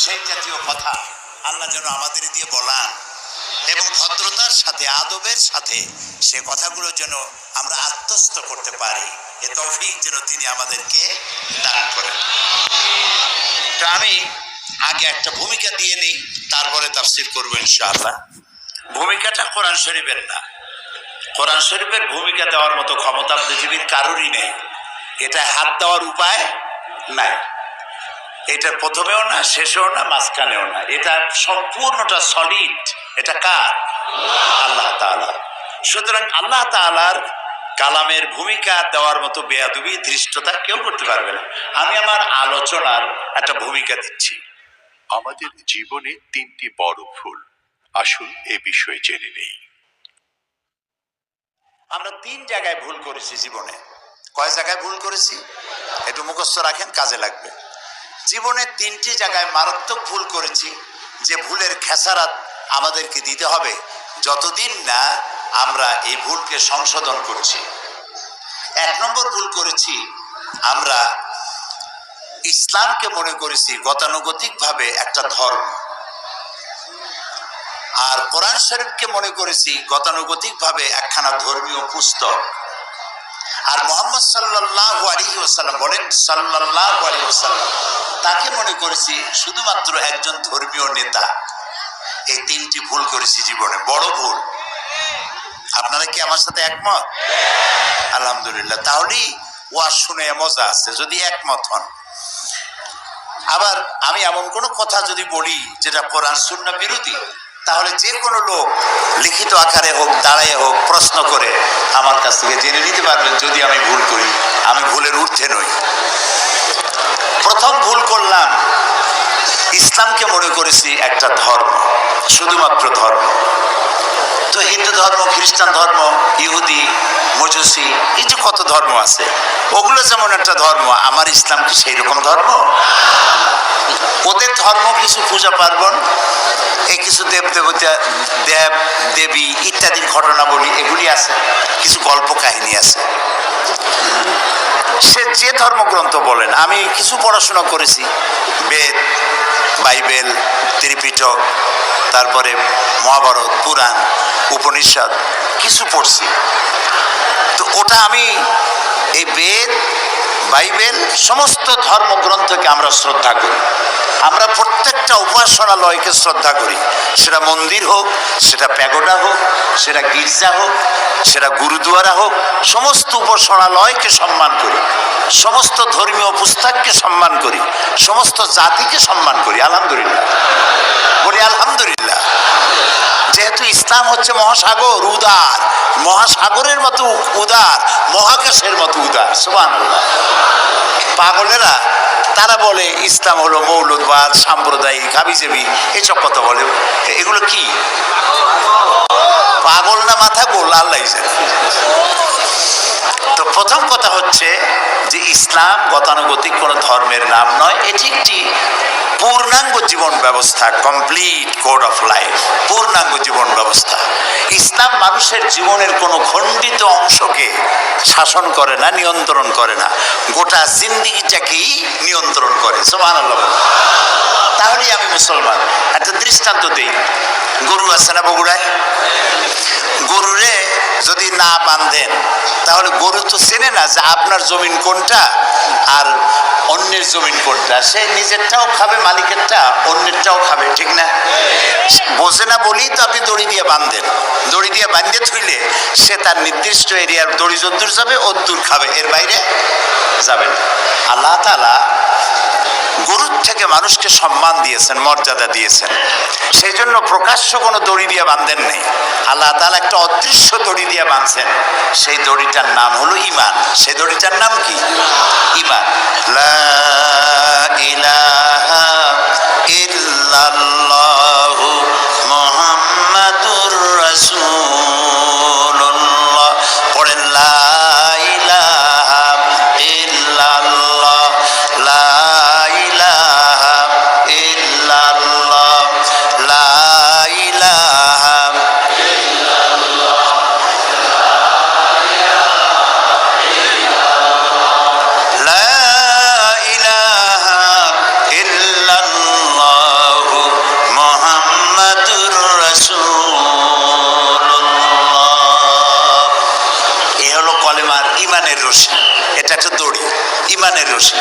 সেই জাতীয় কথা আল্লাহ যেন আমাদের দিয়ে বলান এবং ভদ্রতার সাথে আদবের সাথে সে কথাগুলো যেন আমরা আত্মস্থ করতে পারি। এ তৌফিক যেন তিনি আমাদেরকে দান করেন। তো আমি আগে একটা ভূমিকা দিয়ে নিই, তারপরে তাফসীর করবো ইনশাআল্লাহ। ভূমিকাটা কোরআন শরীফের না, কোরআন শরীফের ভূমিকা দেওয়ার মতো ক্ষমতা পৃথিবীর কারোরই নেই। এটা হাত দেওয়ার উপায় নাই, এটা প্রথমেও না, শেষেও না, মাঝখানেও না। এটা সম্পূর্ণটা সলিড। এটা কার? আল্লাহ তাআলা। সুতরাং আল্লাহ তাআলার কালামের ভূমিকা দেওয়ার মতো বেয়াদবি ধৃষ্টতা কেউ করতে পারবে না। আমি আমার আলোচনার একটা ভূমিকা দিচ্ছি। আমাদের জীবনে তিনটি বড় ভুল, আসুন এ বিষয়ে জেনে নেই। আমরা তিন জায়গায় ভুল করেছি জীবনে। কয় জায়গায় ভুল করেছি একটু মুখস্থ রাখেন, কাজে লাগবে। জীবনে তিনটি জায়গায় মারাত্মক ভুল করেছি, যে ভুলের খেসারাত আমাদেরকে দিতে হবে যতদিন না আমরা এই ভুলকে সংশোধন করছি। এক নম্বর ভুল করেছি, আমরা ইসলামকে মনে করেছি গতানুগতিকভাবে একটা ধর্ম, আর কোরআন শরীফকে মনে করেছি গতানুগতিকভাবে একখানা ধর্মীয় পুস্তক। আর মুহাম্মদ সাল্লাল্লাহু আলাইহি ওয়াসাল্লাম বলেন, সাল্লাল্লাহু আলাইহি ওয়াসাল্লাম, তাকে মনে করেছি শুধুমাত্র একজন ধর্মীয় নেতা। এই তিনটি ভুল করেছি জীবনে, বড় ভুল। আপনারা কি আমার সাথে একমত? আলহামদুলিল্লাহ, তাহলেই ওয়াজ শুনে মজা আছে যদি একমত হন। আবার আমি এমন কোনো কথা যদি বলি যেটা কোরআন সুন্নাহ বিরোধী, তাহলে যে কোনো লোক লিখিত আকারে হোক, দাঁড়ায় হোক, প্রশ্ন করে আমার কাছ থেকে জেনে নিতে পারবেন যদি আমি ভুল করি। আমি ভুলের ঊর্ধ্বে নই। প্রথম ভুল করলাম, ইসলামকে মনে করেছি একটা ধর্ম, শুধুমাত্র ধর্ম। তো হিন্দু ধর্ম, খ্রিস্টান ধর্ম, ইহুদি, মজুসি, এই যে কত ধর্ম আছে, ওগুলো যেমন একটা ধর্ম, আমার ইসলাম কি সেই রকম ধর্ম? ওদের ধর্ম কিছু পূজা পার্বণ, এই কিছু দেব দেবতা, দেব দেবী ইত্যাদির ঘটনা বলি, এগুলি আছে, কিছু গল্প কাহিনী আছে। সে যে ধর্মগ্রন্থ বলেন, আমি কিছু পড়াশোনা করেছি, বেদ, বাইবেল, ত্রিপিটক, তারপরে মহাভারত, পুরাণ, উপনিষদ কিছু পড়ছি। তো ওটা আমি এই বেদ, বাইবেল, সমস্ত ধর্মগ্রন্থকে আমরা শ্রদ্ধা করি। আমরা প্রত্যেকটা উপাসনালয়কে শ্রদ্ধা করি, সেটা মন্দির হোক, সেটা প্যাগোডা হোক, সেটা গির্জা হোক, সেটা গুরুদুয়ারা হোক, সমস্ত উপাসনালয়কে সম্মান করি, সমস্ত ধর্মীয় পুস্তককে সম্মান করি, সমস্ত জাতিকে সম্মান করি। আলহামদুলিল্লাহ বলি, আলহামদুলিল্লাহ। যেহেতু ইসলাম হচ্ছে মহাসাগর, উদার, মহাসাগরের মতো উদার, মহাকাশের মতো উদার। সুবহানাল্লাহ। পাগলেরা তারা বলে ইসলাম হলো মৌলবাদ, সাম্প্রদায়িক, হাবিজাবি, এসব কথা বলে। এগুলো কি পাগল না মাথা গোল, আল্লাহ জানে। তো প্রথম কথা হচ্ছে যে ইসলাম গতানুগতিক কোনো ধর্মের নাম নয়, এটি একটি পূর্ণাঙ্গ জীবন ব্যবস্থা, কমপ্লিট কোড অফ লাইফ, পূর্ণাঙ্গ জীবন ব্যবস্থা। ইসলাম মানুষের জীবনের কোনো খণ্ডিত অংশকে শাসন করে না, নিয়ন্ত্রণ করে না, গোটা জিন্দেগিটাকেই নিয়ন্ত্রণ করে। সুবহানাল্লাহ। তাহলেই আমি মুসলমান। একটা দৃষ্টান্ত দিই, গরু আছে না বগুড়ায়, গরুরে যদি না বাঁধেন তাহলে গরু তো চেনে না যে আপনার জমিন কোনটা আর অন্যের জমিন কোনটা। সে নিজেরটাও খাবে, মালিকেরটা, অন্যেরটাও খাবে, ঠিক না? বোঝে না বলেই তো আপনি দড়ি দিয়ে বাঁধেন। দড়ি দিয়ে বাঁধে থইলে সে তার নির্দিষ্ট এরিয়ার দড়ি যদ্দূর যাবে অদ্দূর খাবে, এর বাইরে যাবে না। আল্লাহ তাআলা গরুর থেকে মানুষকে সম্মান দিয়েছেন, মর্যাদা দিয়েছেন, সেই জন্য প্রকাশ্য কোনো দড়ি দিয়ে বাঁধেন নেই। আল্লাহ তাআলা একটা অদৃশ্য দড়ি দিয়ে বাঁধছেন, সেই দড়িটার নাম হলো ঈমান। সেই দড়িটার নাম কি? ঈমান। লা ইলাহা ইল্লাল্লাহু মুহাম্মাদুর রাসূলুল্লাহ। পড়েন, লা ইলাহা ইল্লাল্লাহ, লা ইলাহা ইল্লাল্লাহ, লা ইলাহা ইল্লাল্লাহ, লা ইলাহা ইল্লাল্লাহ। ইমানের রশি।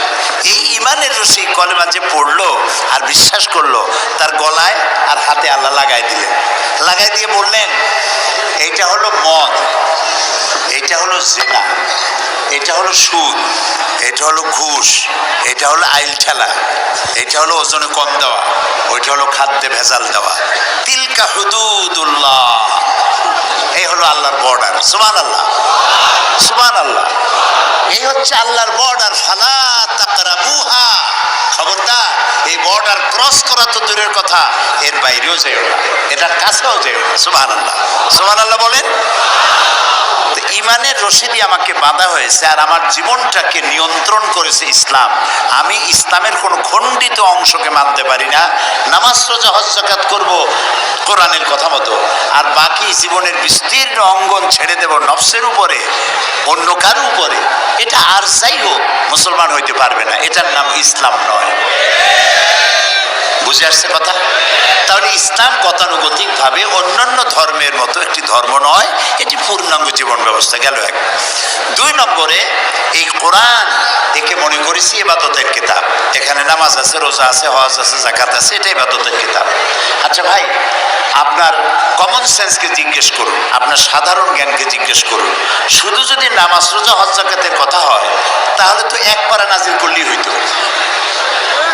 এই ইমানের রশি কলেমা যে পড়লো আর বিশ্বাস করলো, তার গলায় আর হাতে আল্লাহ লাগাই দিলেন। লাগাই দিয়ে বললেন, এইটা হলো মদ, এটা হলো জেনা, এটা হলো সুদ, এটা হলো ঘুষ, এটা হলো আইল ঠেলা, এটা হলো ওজনে কম দেওয়া, ওইটা হলো খাদ্যে ভেজাল দেওয়া। তিলকা হুদুদুল্লাহ, এই হলো আল্লাহর বর্ডার। সুবহানাল্লাহ, সুবহানাল্লাহ। এই হচ্ছে আল্লাহর বর্ডার। ফালা তাকরাবুহা, খবরদার এই বর্ডার ক্রস করা তো দূরের কথা, এর বাইরেও যেও না, এটার কাছেও যেও না। সুবহানাল্লাহ, সুবহানাল্লাহ বলেন। ইমানের রশিদি আমাকে বাঁধা হয়েছে আর আমার জীবনটাকে নিয়ন্ত্রণ করেছে ইসলাম। আমি ইসলামের কোনো খণ্ডিত অংশকে মানতে পারি না। নামাজ, রোজা, হজ, যাকাত করব কোরআনের কথা মতো, আর বাকি জীবনের বিস্তীর্ণ অঙ্গন ছেড়ে দেব নফসের উপরে, অন্য কারো উপরে। এটা আর যাই হোক মুসলমান হইতে পারবে না। এটার নাম ইসলাম নয়। বুঝে আসছে কথা? তাহলে ইসলাম গতানুগতিকভাবে অন্যান্য ধর্মের মতো একটি ধর্ম নয়, এটি পূর্ণাঙ্গ জীবন ব্যবস্থা। গেল এক। 2 নম্বরে, এই কোরআন একে মনে করেছি ইবাদতের কিতাব। এখানে নামাজ আছে, রোজা আছে, হজ আছে, যাকাত আছে, এটা ইবাদতের কিতাব। আচ্ছা ভাই, আপনার কমন সেন্সকে জিজ্ঞেস করুন, আপনার সাধারণ জ্ঞানকে জিজ্ঞেস করুন। শুধু যদি নামাজ, রোজা, হজ, যাকাতের কথা হয়, তাহলে তো এক পারা নাজিল করলেই হইতো।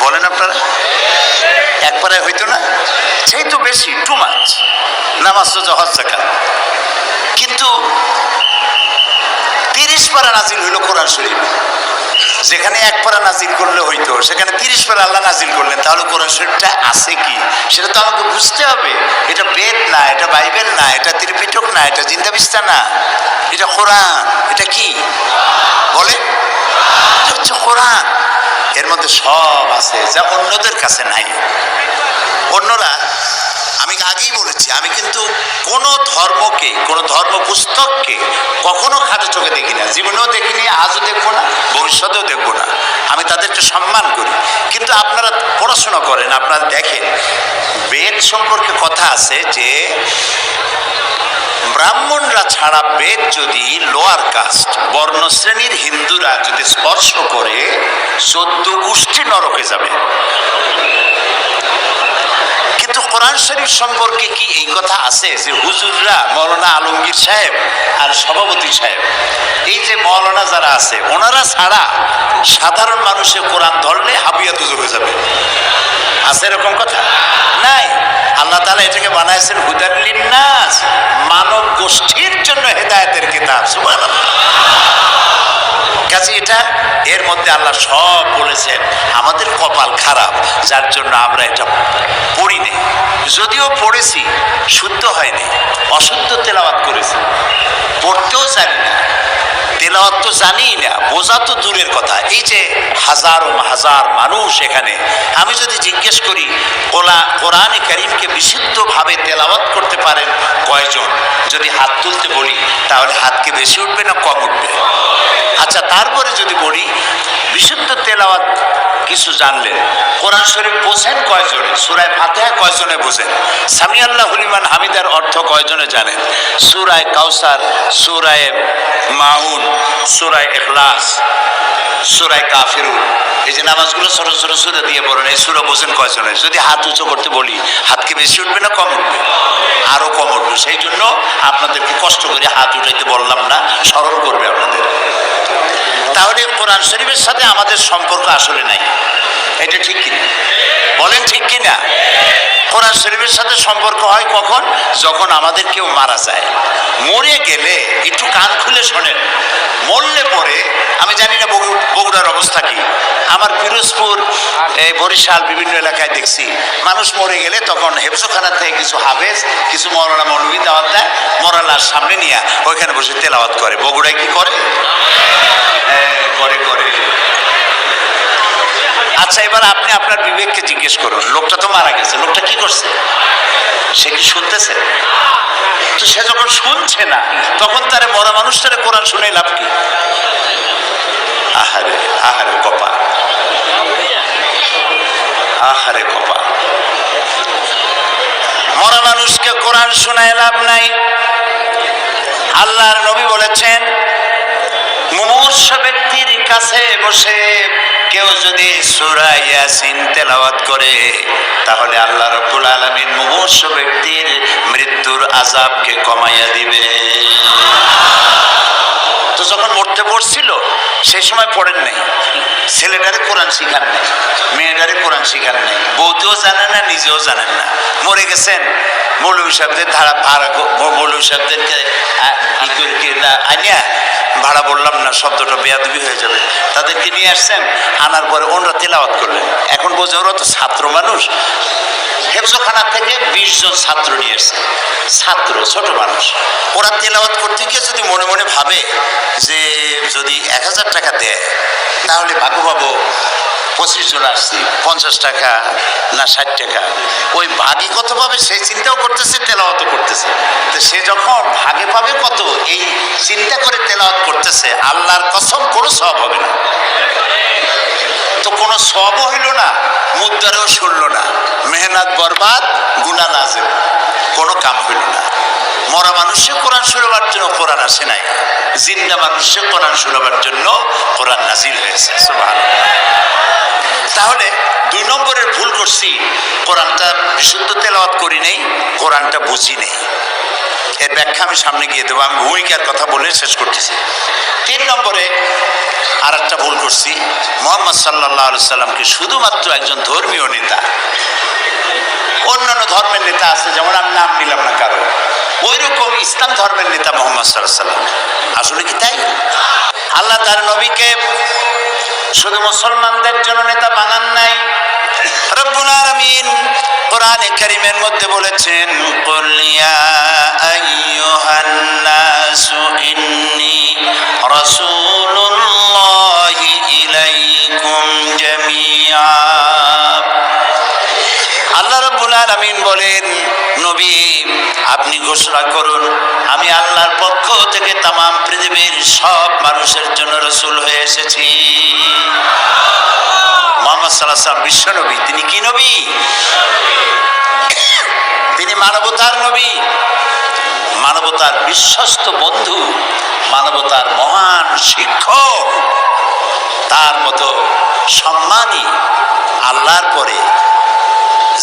বলেন আপনারা, এক পারায় হইতো না? সেই তো বেশি, টু মাচ, নামাজ, রোজা, হজ, যাকাত। কিন্তু 30 পারা নাজিল হইল কোরআন শরীফ। যেখানে এক পারা নাজিল করলে হইতো, সেখানে 30 পারা আল্লাহ নাজিল করলেন। তাহলে কোরআন শরীফটা আছে কি, সেটা তো আমাকে বুঝতে হবে। এটা বেদ না, এটা বাইবেল না, এটা ত্রিপিটক না, এটা জিন্দাবিস্তা না, এটা কোরআন। এটা কি বলে? এটা হচ্ছে কোরআন। এর মধ্যে সব আছে যা অন্যদের কাছে নাই। অন্যরা, আমি আগেই বলেছি, আমি কিন্তু কোনো ধর্মকে, কোনো ধর্ম পুস্তককে কখনো খাটো চোখে দেখি না। জীবনেও দেখিনি, আজও দেখবো না, ভবিষ্যতেও দেখবো না। আমি তাদেরকে সম্মান করি। কিন্তু আপনারা পড়াশোনা করেন, আপনারা দেখেন, বেদ সম্পর্কে কথা আছে যে ব্রাহ্মণরা ছাড়া বেদ যদি লোয়ার কাস্ট, বর্ণশ্রেণীর হিন্দুরা যদি স্পর্শ করে, 14 গোষ্ঠী নরকে যাবে। কিন্তু কোরআন শরীফ সম্পর্কে কি এই কথা আছে যে হুজুররা, মৌলানা আলমগীর সাহেব আর সভাপতি সাহেব, এই যে মৌলানা যারা আছে, ওনারা ছাড়া সাধারণ মানুষের কোরআন ধরলে হাবিয়া দুজকে যাবে? আছে এরকম কথা? নাই। আল্লাহ তাআলা এটাকে বানাইছেন হুদাল লিন্নাস, মানব গোষ্ঠীর জন্য হেদায়েতের কিতাব। সুবহানাল্লাহ। কাজে এটা, এর মধ্যে আল্লাহ সব বলেছেন। আমাদের কপাল খারাপ, যার জন্য আমরা এটা পড়ি নেই। যদিও পড়েছি, শুদ্ধ হয়নি, অশুদ্ধ তেলাওয়াত করেছি, পড়তেও জানি না, তেলাওয়াত তো জানিই না, বোঝা তো দূরের কথা। এই যে হাজারো হাজার মানুষ এখানে, আমি যদি জিজ্ঞেস করি কোরআনে কারীমকে বিশুদ্ধভাবে তেলাওয়াত করতে পারেন কয়জন, যদি হাত তুলতে বলি, তাহলে হাত কি বেশি উঠবে না কম উঠবে? আচ্ছা, তারপরে যদি বলি বিশুদ্ধ তেলাওয়াত কিছু জানলেন, কোরআন শরীফ বোঝেন কয়জনে, সূরা ফাতিহা কয়জনে বোঝেন, সামি আল্লাহু লিমান হামিদার অর্থ কয়জনে জানেন, সূরা কাউসার, সূরা মাউন, সূরা ইখলাস, সূরা কাফিরুন, এই যে নামাজগুলো ছোট ছোট সূরা দিয়ে পড়েন, এই সূরা বোঝেন কয়জনে? যদি হাত উঁচু করতে বলি, হাত কি বেশি উঠবে না কম উঠবে? আরো কম উঠবে। সেই জন্য আপনাদেরকে কষ্ট করে হাত উঠাইতে বললাম না, স্মরণ করবে আপনাদের। তাহলে কোরআন শরীফের সাথে আমাদের সম্পর্ক আসলে নাই, এটা ঠিক কিনা? বলেন ঠিক কিনা? কোরআন শরীফের সাথে সম্পর্ক হয় কখন? যখন আমাদের কেউ মারা যায়। মরে গেলে একটু কান খুলে শোনেন, মরলে পরে, আমি জানি না বগুড়ার অবস্থা কি, আমার পিরোজপুর, বরিশাল, বিভিন্ন এলাকায় দেখছি মানুষ মরে গেলে তখন হেফজোখানা থেকে কিছু হাফেজ, কিছু মৌলানা মৌলভী দাওয়াত দেয়, মরা লাশ সামনে নিয়ে ওইখানে বসে তেলাওয়াত করে। বগুড়ায় কি করে? করে করে। আচ্ছা, এবার আপনি আপনার বিবেককে জিজ্ঞেস করুন, লোকটা তো মারা গেছে, লোকটা কি করছে? সে কি শুনতেছে? তো সে যখন শুনছে না, তখন তারে মরা মানুষটারে কোরআন শুনে লাভ কি? আহারে আহারে কপাল, আহারে কপাল। মরা মানুষকে কোরআন শোনায় লাভ নাই। আল্লাহর নবী বলেছেন, মুমূর্ষ মুমূর্ষু ব্যক্তির কাছে বসে কেউ যদি সূরা ইয়াসিন তেলাওয়াত করে তাহলে আল্লাহ রাব্বুল আলামিন মুমূর্ষু ব্যক্তির মৃত্যুর আযাবকে কমাইয়া দিবে। তো যখন মরতে পড়ছিল সেই সময় পড়েন নাই, ছেলেটারে কোরআন শিখান নাই, মেয়েটারে কোরআন শিখান নাই, বউতেও জানেন না, নিজেও জানেন না, মরে গেছেন। মৌলভী সাহেবদের ধারা ভাড়া, মৌলভী সাহেবদেরকে আনিয়া, ভাড়া বললাম না শব্দটা বেয়াদবি হয়ে যাবে, তাদেরকে নিয়ে আসছেন, আনার পরে ওনারা তেলাওয়াত করলেন। এখন বোঝে ওরা তো ছাত্র মানুষ, হেফজখানা থেকে 20 জন ছাত্র নিয়ে এসছে, ছাত্র ছোট মানুষ। ওরা তেলাওয়াত করতে গিয়ে যদি মনে মনে ভাবে যে যদি 1000 টাকা দেয় তাহলে ভাগু পাবো, 25 জন আসছি, 50 টাকা না 60 টাকা, ওই ভাগে কত পাবে সেই চিন্তাও করতেছে, তেলাওয়াতও করতেছে। তো সে যখন ভাগে পাবে কত এই চিন্তা করে তেলাওয়াত করতেছে, আল্লাহর কসম কোনো সওয়াব হবে না। তো কোনো সওয়াবও হইল না, মুদ্দারেও শুনল না, মেহনত বরবাদ, গুনাহ লাজিম, কোনো কাম হইল না। মরা মানুষে কোরআন শুনবার জন্য কোরআন আসে নাই, জিন্দা মানুষে কোরআন শুনবার জন্য কোরআন নাজিল হয়েছে। সুবহানাল্লাহ। তাহলে 2 নম্বরের ভুল করছি, কোরআনটা বিশুদ্ধ তেলাওয়াত করি নেই, কোরআনটা বুঝি নেই। এর ব্যাখ্যা আমি সামনে গিয়ে দেবো, আমি ভূমিকার কথা বলে শেষ করতেছি। 3 নম্বরে আর একটা ভুল করছি, মুহাম্মদ সাল্লাল্লাহু আলাইহি সাল্লামকে শুধুমাত্র একজন ধর্মীয় নেতা, অন্যান্য ধর্মের নেতা আছে যেমন আমি নাম নিলাম না কারো, ওই রকম ইসলাম ধর্মের নেতা মুহাম্মদ সাল্লাল্লাহু আলাইহি সাল্লাম। আসলে কি তাই? আল্লাহ তার নবীকে শুধু মুসলমানদের জন্য নেতা বানান নাই, রব্বুল আলামিন কোরআনে কারীমের মধ্যে বলেছেন, কুল ইয়া আইয়ুহান নাসু ইন্নী রাসূলুল্লাহি ইলাইকুম জামিআ। আল্লাহ রাব্বুল আলামিন বলেন, নবী আপনি ঘোষণা করুন আমি আল্লাহর পক্ষ থেকে তামাম পৃথিবীর সব মানুষের জন্য রাসূল হয়ে এসেছি। মুহাম্মদ সাল্লাল্লাহু আলাইহি ওয়াসাল্লাম বিশ্ব নবী, তিনি কি নবী? তিনি মানবতার নবী, মানবতার বিশ্বস্ত বন্ধু, মানবতার মহান শিক্ষক। তার মতো সম্মানী আল্লাহর পরে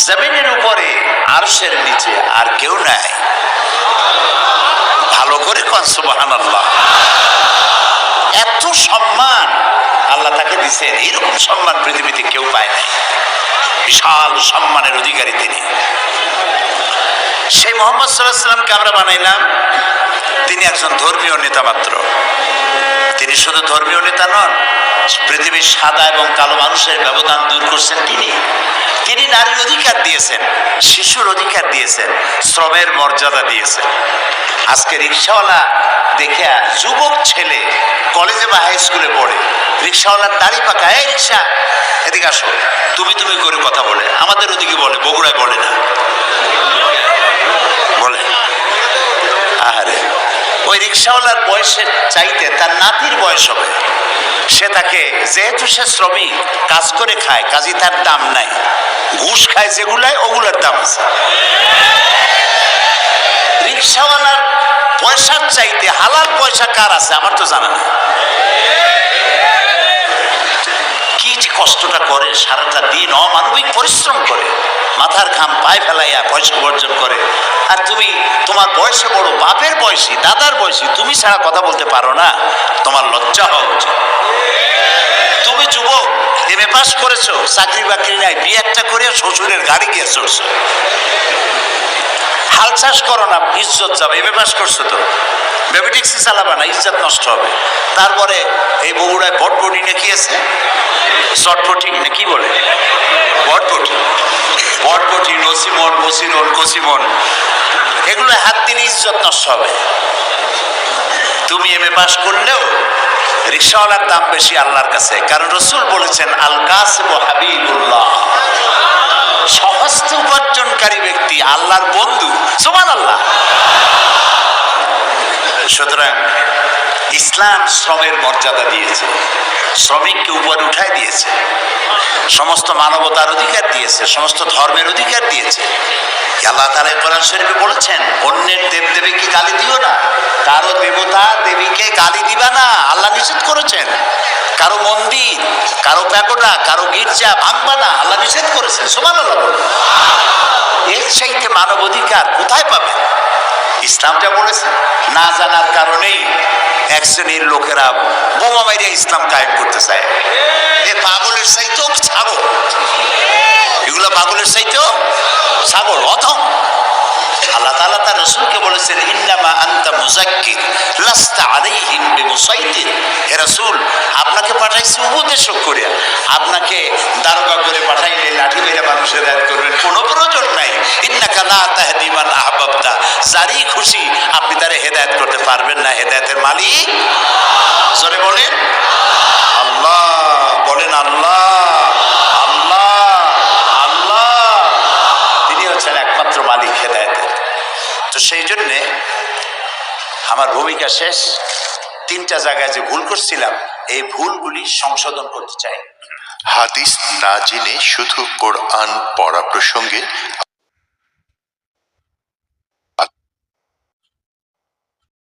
জমিনের উপরে আরশের নিচে আর কেউ নাই। ভালো করে কোন সুবহানাল্লাহ। এত সম্মান আল্লাহ তাকে দিয়েছেন, এরকম সম্মান পৃথিবীতে কেউ পায় নাই। বিশাল সম্মানের অধিকারী তিনি। সেই মুহাম্মদ সাল্লাল্লাহু আলাইহি সাল্লামকে আমরা বানাইলাম, তিনি একজন ধর্মীয় নেতা মাত্র। তিনি শুধু ধর্মীয় নেতা নন, পৃথিবীর সাদা এবং কালো মানুষের ব্যবধান দূর করছেন তিনি। তিনি নারীর অধিকার দিয়েছেন, শিশুর অধিকার দিয়েছেন, শ্রমের মর্যাদা দিয়েছেন। আজকে রিক্সাওয়ালা দেখে যুবক ছেলে কলেজে বা হাই স্কুলে পড়ে, রিক্সাওয়ালার দাড়ি পাকা, এই রিক্সা এদিকে আসো, তুমি তুমি করে কথা বলে, আমাদের ওদিকে বলে, বগুড়ায় বলে না, বলে। আহারে, ওই রিক্সাওয়ালার বয়সের চাইতে তার নাতির বয়স হবে, সে তাকে, যেহেতু সে শ্রমিক কাজ করে খায়, কাজী তার দাম নাই, ঘুষ খায় যেগুলায় ওগুলার দাম আছে। রিক্সাওয়ালার পয়সার চাইতে হালাল পয়সা কার আছে আমার তো জানা নেই। কি যে কষ্টটা করে, সারাটা দিন অমানবিক পরিশ্রম করে, মাথার ঘাম পায়ে ফেলাইয়া পয়সা উপার্জন করে। আর তুমি তোমার বয়সে বড়, বাপের বয়সী, দাদার বয়সী, তুমি ছাড়া কথা বলতে পারো না, তোমার লজ্জা হওয়া উচিত। তুমি যুবক, এমএ পাস করেছো, চাকরি বাকরি নাই, বিয়ে একটা করে শ্বশুরের গাড়ি গিয়ে চড়ছো, হাল চাষ করো না, ইজ্জত যাবে। এমএ পাস করছো তো বেবি ট্যাক্সি চালাবা না, ইজ্জত নষ্ট হবে। তারপরে এই বগুড়ায় বটবটি না কি আছে, চটপটি না কি বলে, বটবটি, বটবটি, নসিমন, বসিরন, কসিমন, এগুলো হাত দিলে ইজ্জত নষ্ট হবে। তুমি এমএ পাস করলেও রিক্সাওয়ালার দাম বেশি আল্লাহর কাছে, কারণ রাসূল বলেছেন, আল কাসিব হাবিবুল্লাহ, সহস্তে উপার্জনকারী ব্যক্তি আল্লাহর বন্ধু। সুবহানাল্লাহ। সুতরাং ইসলাম শ্রমের মর্যাদা দিয়েছে, শ্রমিককে উপরে উঠায় দিয়েছে, সমস্ত মানবতার অধিকার দিয়েছে, সমস্ত ধর্মের অধিকার দিয়েছে। আল্লাহ তাআলা কোরআন শরীফে বলেছেন, অন্যের দেব দেবীকে গালি দিও না, কারো দেবতা দেবীকে গালি দিবা না, আল্লাহ নিষেধ করেছেন। কারো মন্দির, কারো প্যাগোডা, কারো গির্জা ভাঙবা না, আল্লাহ নিষেধ করেছেন। সুবহানাল্লাহ বলুন। এর চাইতে মানব অধিকার কোথায় পাবেন? ইসলাম যা বলেছে, না জানার কারণেই এক শ্রেণীর লোকেরা বোমা মাইরে ইসলাম কায়েম করতে চায়। এ পাগলের চাইতেও ছাগল, এগুলো পাগলের চাইতেও ছাগল, অথম। আল্লাহ তাআলা তার রাসূলকে বলেছেন, ইন্নামা আনতা মুযাক্কির লাস্তা আলাইহিম বিমুসাইতির। হে রাসূল, আপনাকে পাঠাইছি উপদেশক করে, আপনাকে দারোগা করে পাঠাইলে লাঠি মেরে মানুষের হেদায়েত করবেন কোনো প্রয়োজন নাই। ইন্নাকা লা তাহদি মান আহবাবতা, যারই খুশি আপনি তারে হেদায়েত করতে পারবেন না, হেদায়েতের মালিক জোরে বলেন আল্লাহ, বলেন আল্লাহ, আল্লাহ, আল্লাহ, তিনি হচ্ছেন একমাত্র মালিক হেদায়েতের। তো সেই জন্যে আমার ভূমিকা শেষ। 3টা জায়গায় যে ভুল করছিলাম, এই ভুলগুলি সংশোধন করতে চাই। হাদিস না জেনে শুধু কোরআন পড়া প্রসঙ্গে